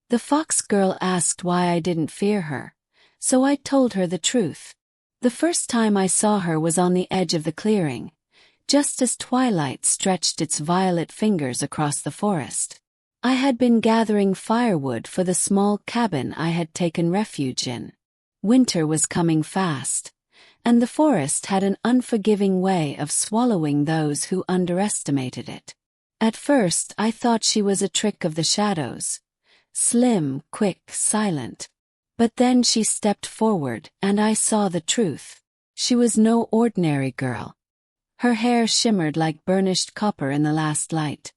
The fox girl asked why I didn't fear her, so I told her the truth. The first time I saw her was on the edge of the clearing, just as twilight stretched its violet fingers across the forest. I had been gathering firewood for the small cabin I had taken refuge in. Winter was coming fast, and the forest had an unforgiving way of swallowing those who underestimated it. At first I thought she was a trick of the shadows, slim, quick, silent. But then she stepped forward and I saw the truth. She was no ordinary girl. Her hair shimmered like burnished copper in the last light,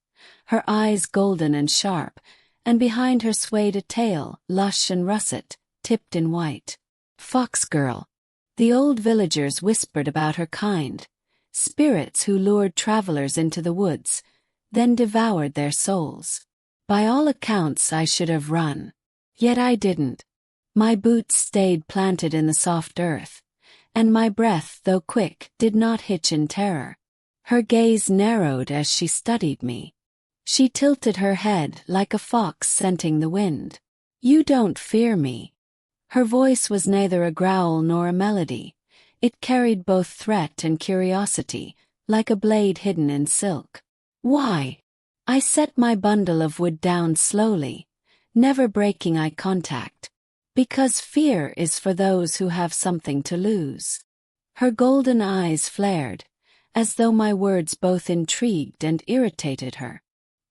her eyes golden and sharp, and behind her swayed a tail, lush and russet, tipped in white. Fox girl. The old villagers whispered about her kind, spirits who lured travelers into the woods, then devoured their souls. By all accounts I should have run. Yet I didn't. My boots stayed planted in the soft earth, and my breath, though quick, did not hitch in terror. Her gaze narrowed as she studied me. She tilted her head like a fox scenting the wind. "You don't fear me." Her voice was neither a growl nor a melody. It carried both threat and curiosity, like a blade hidden in silk. "Why?" I set my bundle of wood down slowly, never breaking eye contact. "Because fear is for those who have something to lose." Her golden eyes flared, as though my words both intrigued and irritated her.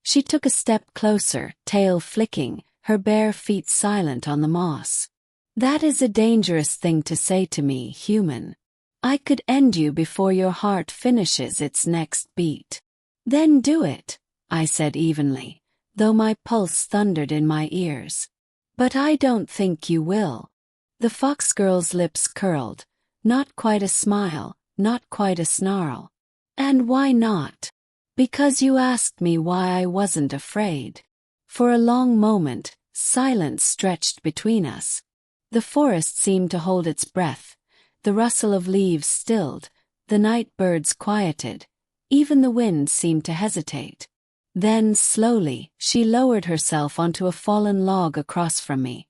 She took a step closer, tail flicking, her bare feet silent on the moss. "That is a dangerous thing to say to me, human. I could end you before your heart finishes its next beat." "Then do it," I said evenly, though my pulse thundered in my ears. "But I don't think you will." The fox girl's lips curled, not quite a smile, not quite a snarl. "And why not?" "Because you asked me why I wasn't afraid." For a long moment, silence stretched between us. The forest seemed to hold its breath, the rustle of leaves stilled, the night birds quieted, even the wind seemed to hesitate. Then, slowly, she lowered herself onto a fallen log across from me,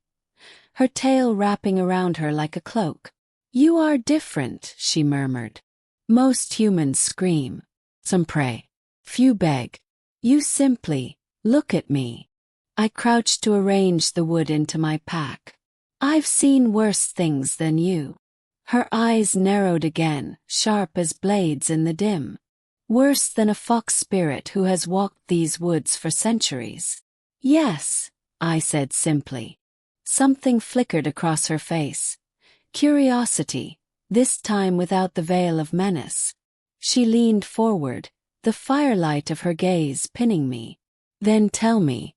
her tail wrapping around her like a cloak. "You are different," she murmured. "Most humans scream. Some pray. Few beg. You simply look at me." I crouched to arrange the wood into my pack. "I've seen worse things than you." Her eyes narrowed again, sharp as blades in the dim. "Worse than a fox spirit who has walked these woods for centuries." "Yes," I said simply. Something flickered across her face. Curiosity, this time without the veil of menace. She leaned forward, the firelight of her gaze pinning me. "Then tell me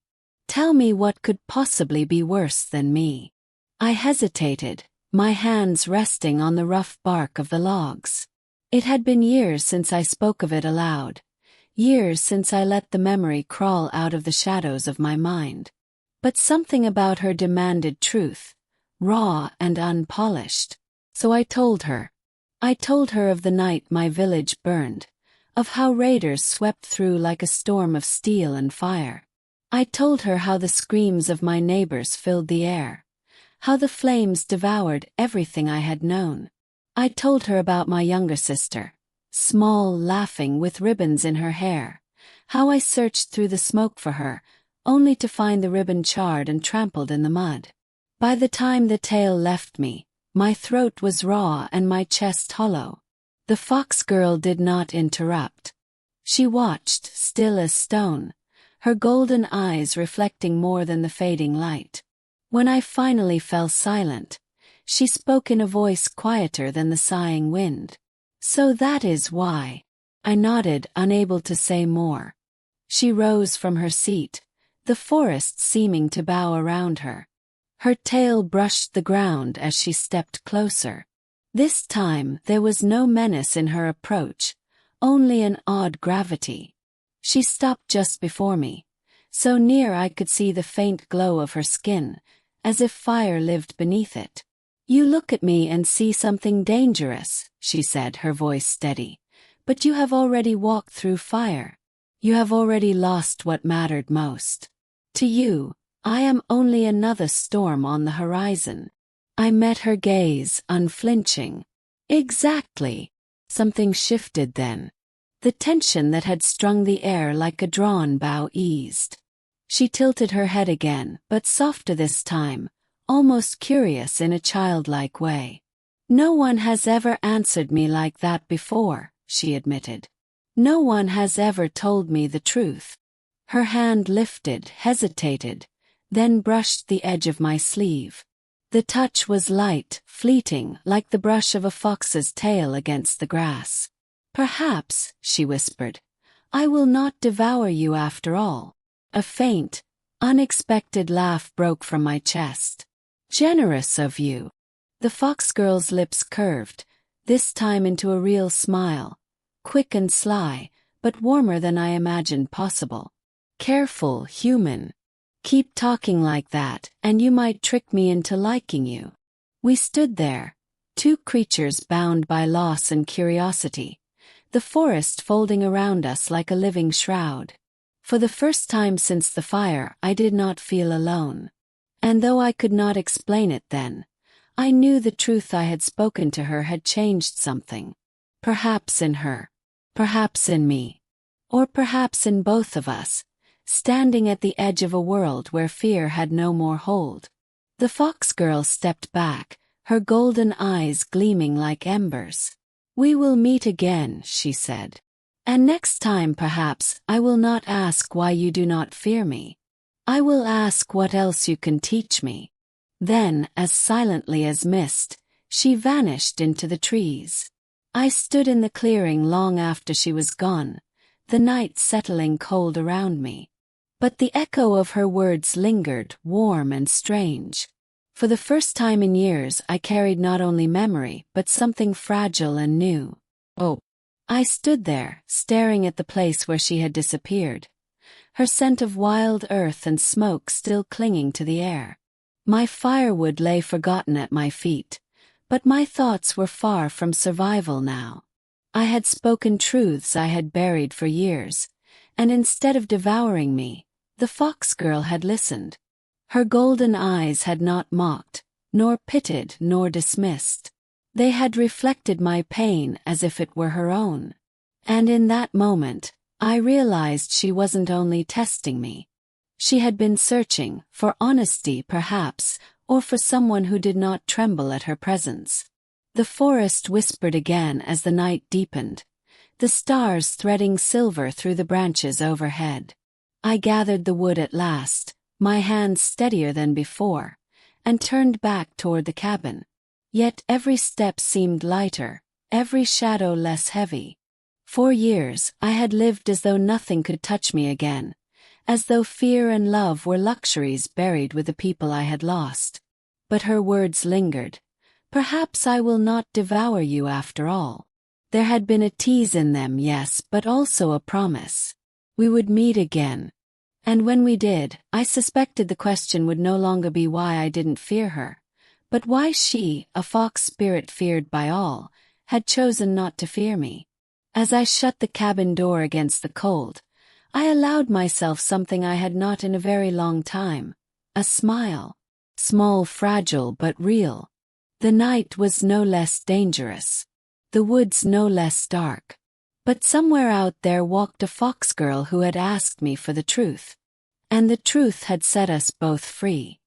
what could possibly be worse than me." I hesitated, my hands resting on the rough bark of the logs. It had been years since I spoke of it aloud, years since I let the memory crawl out of the shadows of my mind. But something about her demanded truth, raw and unpolished. So I told her. I told her of the night my village burned, of how raiders swept through like a storm of steel and fire. I told her how the screams of my neighbors filled the air, how the flames devoured everything I had known. I told her about my younger sister, small, laughing, with ribbons in her hair, how I searched through the smoke for her, only to find the ribbon charred and trampled in the mud. By the time the tale left me, my throat was raw and my chest hollow. The fox girl did not interrupt. She watched, still as stone, her golden eyes reflecting more than the fading light. When I finally fell silent, she spoke in a voice quieter than the sighing wind. "So that is why." I nodded, unable to say more. She rose from her seat, the forest seeming to bow around her. Her tail brushed the ground as she stepped closer. This time there was no menace in her approach, only an odd gravity. She stopped just before me, so near I could see the faint glow of her skin, as if fire lived beneath it. "You look at me and see something dangerous," she said, her voice steady. "But you have already walked through fire. You have already lost what mattered most. To you, I am only another storm on the horizon. I met her gaze, unflinching. Exactly. Something shifted then. The tension that had strung the air like a drawn bow eased. She tilted her head again, but softer this time, almost curious in a childlike way. No one has ever answered me like that before, she admitted. No one has ever told me the truth. Her hand lifted, hesitated, then brushed the edge of my sleeve. The touch was light, fleeting, like the brush of a fox's tail against the grass. Perhaps, she whispered, I will not devour you after all. A faint, unexpected laugh broke from my chest. Generous of you. The fox girl's lips curved, this time into a real smile, quick and sly, but warmer than I imagined possible. Careful, human. Keep talking like that, and you might trick me into liking you. We stood there, two creatures bound by loss and curiosity, the forest folding around us like a living shroud. For the first time since the fire, I did not feel alone. And though I could not explain it then, I knew the truth I had spoken to her had changed something. Perhaps in her. Perhaps in me. Or perhaps in both of us, standing at the edge of a world where fear had no more hold. The fox girl stepped back, her golden eyes gleaming like embers. We will meet again, she said. And next time perhaps I will not ask why you do not fear me. I will ask what else you can teach me. Then, as silently as mist, she vanished into the trees. I stood in the clearing long after she was gone, the night settling cold around me. But the echo of her words lingered, warm and strange. For the first time in years I carried not only memory but something fragile and new. Oh. I stood there, staring at the place where she had disappeared, her scent of wild earth and smoke still clinging to the air. My firewood lay forgotten at my feet, but my thoughts were far from survival now. I had spoken truths I had buried for years, and instead of devouring me, the fox girl had listened. Her golden eyes had not mocked, nor pitied, nor dismissed. They had reflected my pain as if it were her own. And in that moment, I realized she wasn't only testing me. She had been searching, for honesty perhaps, or for someone who did not tremble at her presence. The forest whispered again as the night deepened, the stars threading silver through the branches overhead. I gathered the wood at last, my hands steadier than before, and turned back toward the cabin. Yet every step seemed lighter, every shadow less heavy. For years I had lived as though nothing could touch me again, as though fear and love were luxuries buried with the people I had lost. But her words lingered. Perhaps I will not devour you after all. There had been a tease in them, yes, but also a promise. We would meet again. And when we did, I suspected the question would no longer be why I didn't fear her, but why she, a fox spirit feared by all, had chosen not to fear me. As I shut the cabin door against the cold, I allowed myself something I had not in a very long time, a smile. Small, fragile, but real. The night was no less dangerous. The woods no less dark. But somewhere out there walked a fox girl who had asked me for the truth. And the truth had set us both free.